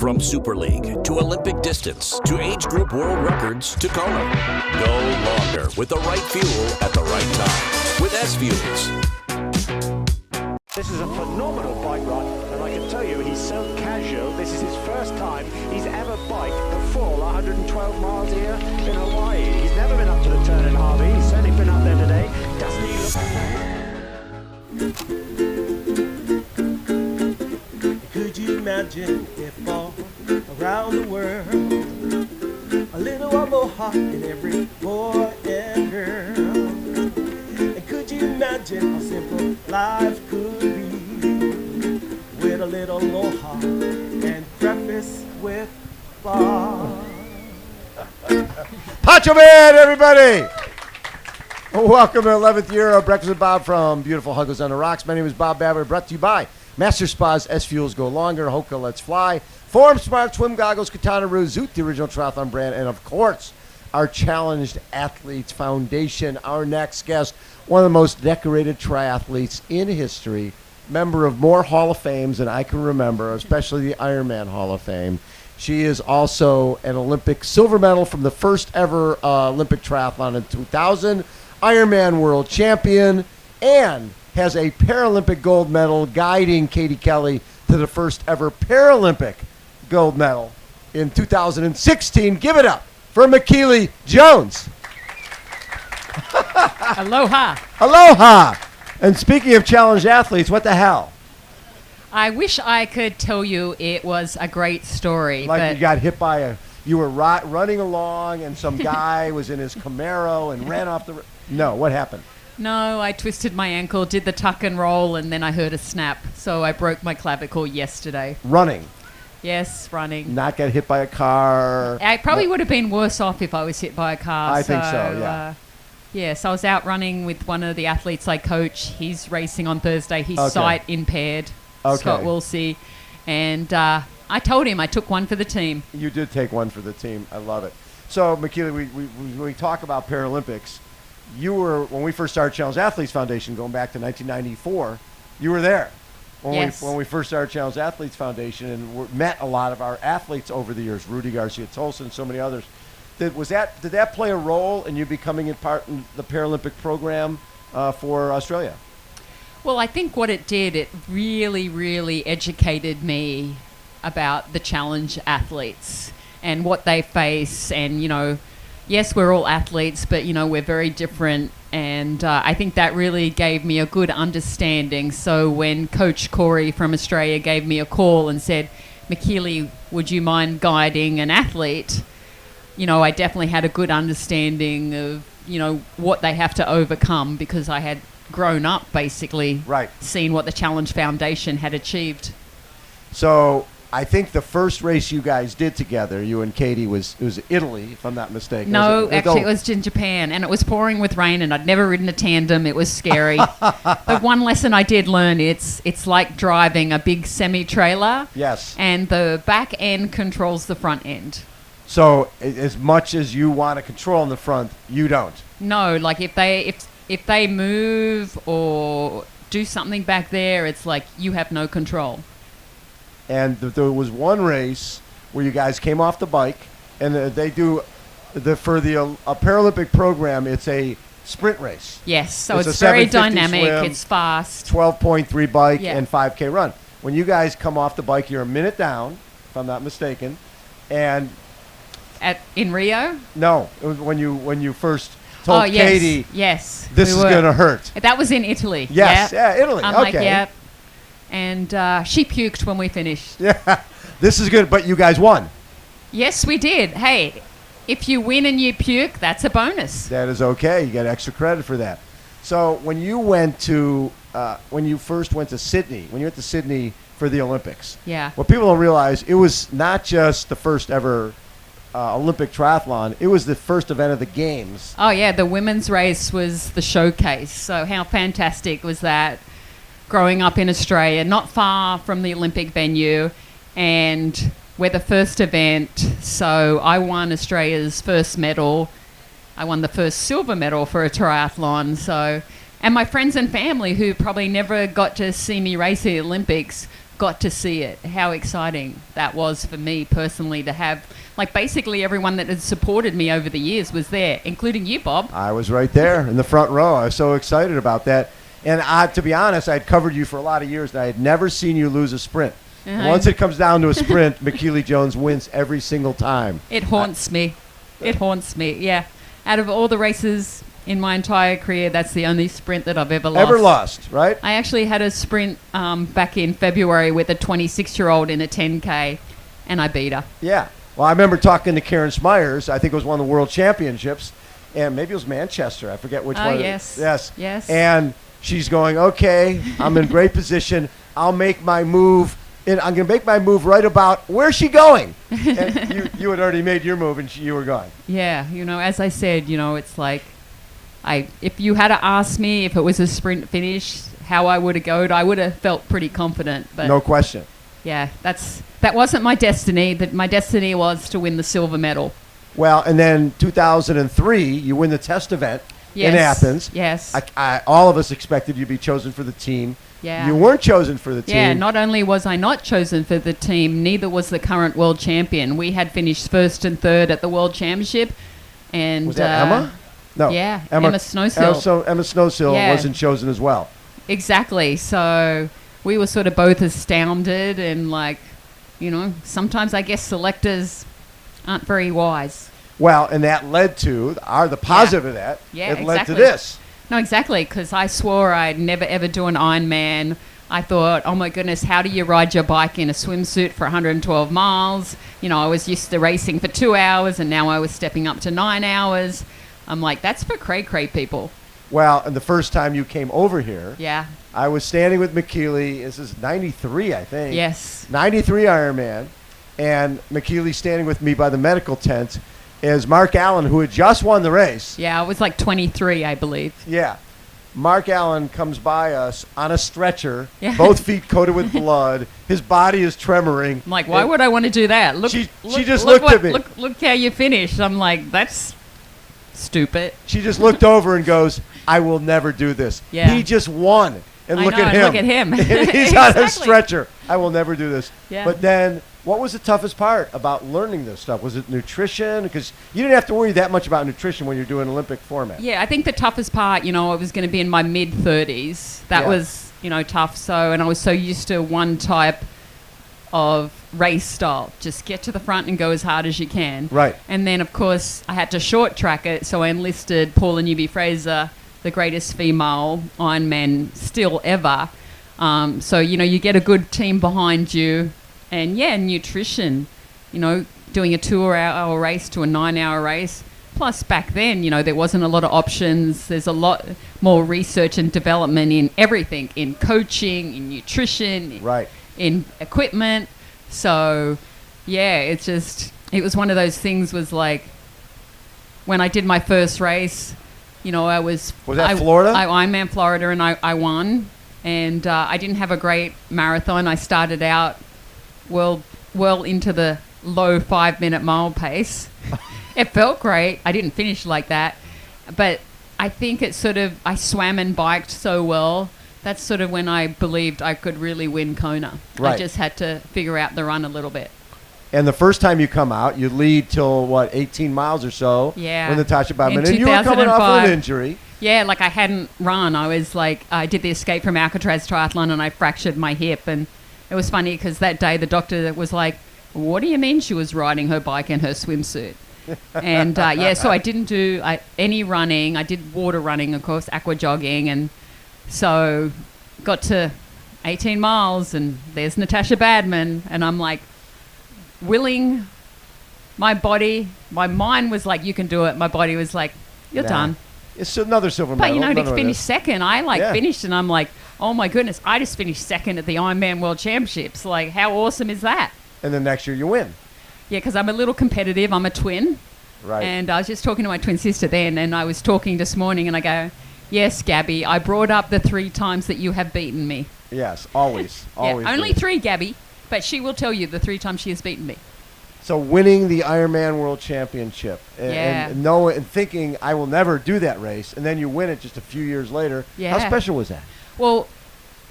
From Super League to Olympic distance to age group world records to Kona. Go longer with the right fuel at the right time with SFuels. This is a phenomenal bike ride, and I can tell you he's so casual. This is his first time he's ever biked the full 112 miles here in Hawaii. He's never been up to the turn in Harvey. He's certainly been up there today. Doesn't he look... Could you imagine if all around the world a little aloha in every boy and girl? And could you imagine how simple life could be with a little aloha and preface with fun? Pancho Man, everybody! Welcome to 11th year of Breakfast with Bob from beautiful Huggles on the Rocks. My name is Bob Babbitt, brought to you by Master Spas, SFuels Go Longer, HOKA Let's Fly, Form Smart Swim Goggles, Quintanaroo, Zoot, the original triathlon brand, and of course, our Challenged Athletes Foundation. Our next guest, one of the most decorated triathletes in history, member of more Hall of Fames than I can remember, especially the Ironman Hall of Fame. She is also an Olympic silver medal from the first ever Olympic triathlon in 2000, Ironman World Champion, and has a Paralympic gold medal guiding Katie Kelly to the first ever Paralympic gold medal in 2016. Give it up for Michellie Jones. Aloha. Aloha. And speaking of challenged athletes, what the hell? I wish I could tell you it was a great story. Like but you got hit by you were running along and some guy was in his Camaro and ran off the... No, what happened? No, I twisted my ankle, did the tuck and roll, and then I heard a snap. So I broke my clavicle yesterday. Running. Yes, running. Not get hit by a car. I probably would have been worse off if I was hit by a car. I think so, yeah. Yes, I was out running with one of the athletes I coach. He's racing on Thursday. He's sight impaired, Scott Wilsey. And I told him I took one for the team. You did take one for the team. I love it. So, Michellie, when we talk about Paralympics, you were, when we first started Challenge Athletes Foundation, going back to 1994, you were there. When we first started Challenge Athletes Foundation and met a lot of our athletes over the years, Rudy Garcia-Tolson and so many others. Did that play a role in you becoming part in the Paralympic program for Australia? Well, I think what it did, it really, really educated me about the challenge athletes and what they face. And, you know, yes, we're all athletes, but, you know, we're very different. And I think that really gave me a good understanding. So when Coach Corey from Australia gave me a call and said, Michellie, would you mind guiding an athlete? You know, I definitely had a good understanding of, you know, what they have to overcome because I had grown up basically seeing what the Challenge Foundation had achieved. So I think the first race you guys did together, you and Katie, was Italy, if I'm not mistaken. No, actually it was in Japan, and it was pouring with rain, and I'd never ridden a tandem. It was scary. But one lesson I did learn, it's like driving a big semi-trailer. Yes. And the back end controls the front end. So as much as you want to control in the front, you don't? No, like if they move or do something back there, it's like you have no control. And there was one race where you guys came off the bike, and they do for a Paralympic program. It's a sprint race. Yes, so it's very dynamic. Swim, it's fast. 12.3 bike and 5K run. When you guys come off the bike, you're a minute down, if I'm not mistaken, and in Rio? No, it was when you first told Katie. Yes, this is going to hurt. That was in Italy. Yes, Italy. I'm like, yep. And she puked when we finished. Yeah, this is good, but you guys won. Yes, we did. Hey, if you win and you puke, that's a bonus. That is okay. You get extra credit for that. So when you went to, when you first went to Sydney, when you went to Sydney for the Olympics, what people don't realize, it was not just the first ever Olympic triathlon. It was the first event of the Games. Oh, yeah. The women's race was the showcase. So how fantastic was that? Growing up in Australia, not far from the Olympic venue, and we're the first event. So I won Australia's first medal. I won the first silver medal for a triathlon. So, and my friends and family who probably never got to see me race at the Olympics got to see it, how exciting that was for me personally to have, like, basically everyone that had supported me over the years was there, including you, Bob. I was right there in the front row. I was so excited about that. And to be honest, I'd covered you for a lot of years, and I had never seen you lose a sprint. Once it comes down to a sprint, Michellie Jones wins every single time. It haunts me. It haunts me, yeah. Out of all the races in my entire career, that's the only sprint that I've ever lost. Ever lost, right? I actually had a sprint back in February with a 26-year-old in a 10K, and I beat her. Yeah. Well, I remember talking to Karen Smyers. I think it was one of the World Championships, and maybe it was Manchester. I forget which one. Yes. Yes. And she's going, okay, I'm in great position. I'll make my move. And I'm going to make my move right about, where's she going? And you had already made your move, and you were gone. Yeah, as I said, it's like, if you had to ask me if it was a sprint finish, how I would have gone, I would have felt pretty confident. But no question. Yeah, that wasn't my destiny. That my destiny was to win the silver medal. Well, and then 2003, you win the test event in Athens. Yes. All of us expected you to be chosen for the team. Yeah. You weren't chosen for the team. Yeah, not only was I not chosen for the team, neither was the current world champion. We had finished first and third at the World Championship. And was that Emma? No. Yeah, Emma Snowsill. Emma Snowsill wasn't chosen as well. Exactly. So we were sort of both astounded, and sometimes I guess selectors aren't very wise. Well, and that led to the positive of that. Yeah, it led to this. No, exactly, because I swore I'd never, ever do an Ironman. I thought, oh, my goodness, how do you ride your bike in a swimsuit for 112 miles? I was used to racing for 2 hours, and now I was stepping up to 9 hours. I'm like, that's for cray-cray people. Well, and the first time you came over here, yeah, I was standing with Michellie. This is 93, I think. Yes. 93 Ironman, and Michellie standing with me by the medical tent is Mark Allen, who had just won the race. Yeah, I was like 23, I believe. Yeah. Mark Allen comes by us on a stretcher, both feet coated with blood. His body is tremoring. I'm like, why would I want to do that? Look, she just looked at me. Look how you finished. I'm like, that's stupid. She just looked over and goes, I will never do this. Yeah. He just won. And look at him. Look at him. He's on a stretcher. I will never do this. Yeah. But then, what was the toughest part about learning this stuff? Was it nutrition? Because you didn't have to worry that much about nutrition when you're doing Olympic format. Yeah, I think the toughest part, I was going to be in my mid-30s. That was, tough. So, and I was so used to one type of race style. Just get to the front and go as hard as you can. Right. And then, of course, I had to short track it. So I enlisted Paula Newby-Fraser, the greatest female Ironman still ever. So, you get a good team behind you. And, nutrition, doing a 2-hour race to a 9-hour race. Plus, back then, there wasn't a lot of options. There's a lot more research and development in everything, in coaching, in nutrition, in equipment. So, it was one of those things was like, when I did my first race, I was... Was that Florida? Ironman Florida, and I won. And I didn't have a great marathon. I started out well into the low 5-minute mile pace. It felt great. I didn't finish like that. But I think I swam and biked so well. That's sort of when I believed I could really win Kona. Right. I just had to figure out the run a little bit. And the first time you come out, you lead till, 18 miles or so? Yeah. When the Tasha Bodman. In And you were coming off 2005. of an injury. Yeah, like I hadn't run. I was like, I did the escape from Alcatraz triathlon and I fractured my hip. And it was funny because that day the doctor was like, what do you mean she was riding her bike in her swimsuit? And so I didn't do any running. I did water running, of course, aqua jogging. And so got to 18 miles and there's Natasha Badman. And I'm like, willing my mind was like, you can do it. My body was like, you're done. It's another silver medal. But, to finish second, I finished and I'm like, oh my goodness, I just finished second at the Ironman World Championships. Like, how awesome is that? And then next year you win. Yeah, because I'm a little competitive. I'm a twin. Right. And I was just talking to my twin sister then, and I was talking this morning, and I go, yes, Gabby, I brought up the 3 times that you have beaten me. Yes, always. Always. Only 3, Gabby, but she will tell you the 3 times she has beaten me. So winning the Ironman World Championship and thinking I will never do that race, and then you win it just a few years later. Yeah. How special was that? Well,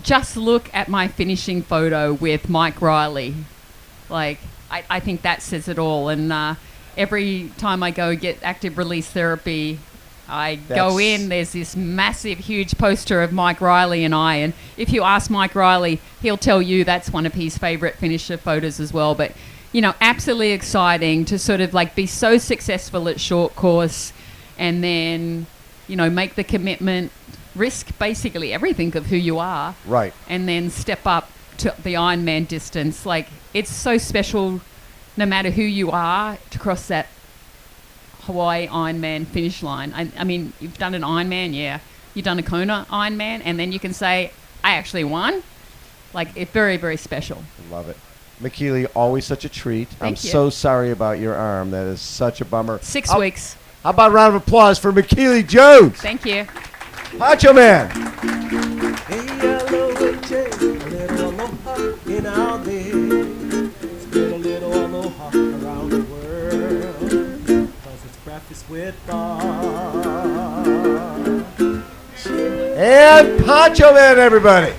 just look at my finishing photo with Mike Riley. Like, I think that says it all. And every time I go get active release therapy, I go in, there's this massive, huge poster of Mike Riley and I. And if you ask Mike Riley, he'll tell you that's one of his favourite finisher photos as well. But, you know, absolutely exciting to sort of like be so successful at short course and then, you know, make the commitment, risk basically everything of who you are. Right. And then step up to the Ironman distance. Like, it's so special no matter who you are to cross that Hawaii Ironman finish line. I mean, you've done an Ironman, yeah. You've done a Kona Ironman, and then you can say, I actually won. Like, it's very, very special. Love it. Michellie, always such a treat. I'm Thank you. so sorry about your arm. That is such a bummer. 6 weeks. How about a round of applause for Michellie Jones? Thank you. Macho Man. A-L-O-H-A, a little aloha in our day. Spread a little aloha around the world, 'cause it's breakfast with Bob. And Macho Man, everybody.